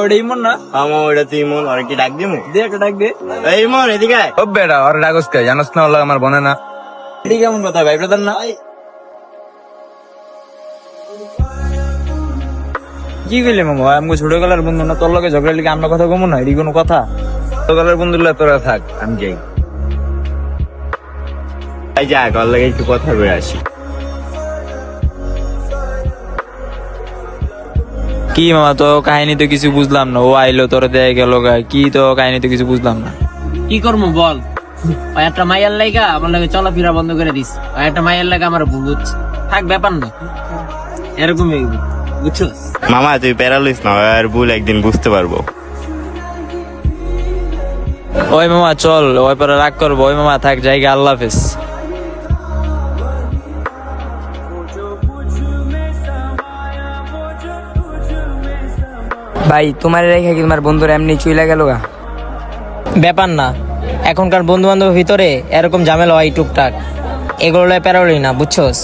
ওটা ইমন না? আমার ওটা তুই ইমন, আর কি ডাক দিমু? দে একটা ডাক দে। এই ইমন এদিকে আয়। ও বেটা ওর ডাকস কে জানোস না, ওলা আমার বনে না। এটি কেমন কথা ভাই ব্রাদার না? কি কইলে মামা, আমি ছোটবেলার বন্ধু না, তোর লগে ঝগড়া লিগে আমরা কথা কমু না, এটি কোনো কথা? তোর বন্ধুরা তোরা থাক, আমি যাই। এই যা, কল লাগে একটু কথা বলে আসি। কি মামা, তো কাহিনী তো কিছু বুঝলাম না। ও আইলো তোর দেয় গেল, কি তো কাহিনী তো কিছু বুঝলাম না। কি করবো বল, ওই একটা মাইয়ার লাইগা আমার লাগে চলাফেরা বন্ধ করে দিস। ওই একটা মাইয়ার লাগা আমার বুঝ থাক, ব্যাপার না, এরকমই বুঝছো। মামা তুই প্যারালিস না, আর ভুল একদিন বুঝতে পারবো। ওই মামা চল, ওই পরে রাগ করবো। ওই মামা থাক, জায়গা, আল্লাহ হাফেজ। ভাই তোমার রেখে কি তোমার বন্ধুরা এমনি চুইলা গেল গা? ব্যাপার না, এখনকার বন্ধু বান্ধবের ভিতরে এরকম ঝামেলা হয় টুকটাক, এগুলো প্যারালি না, বুঝছোস।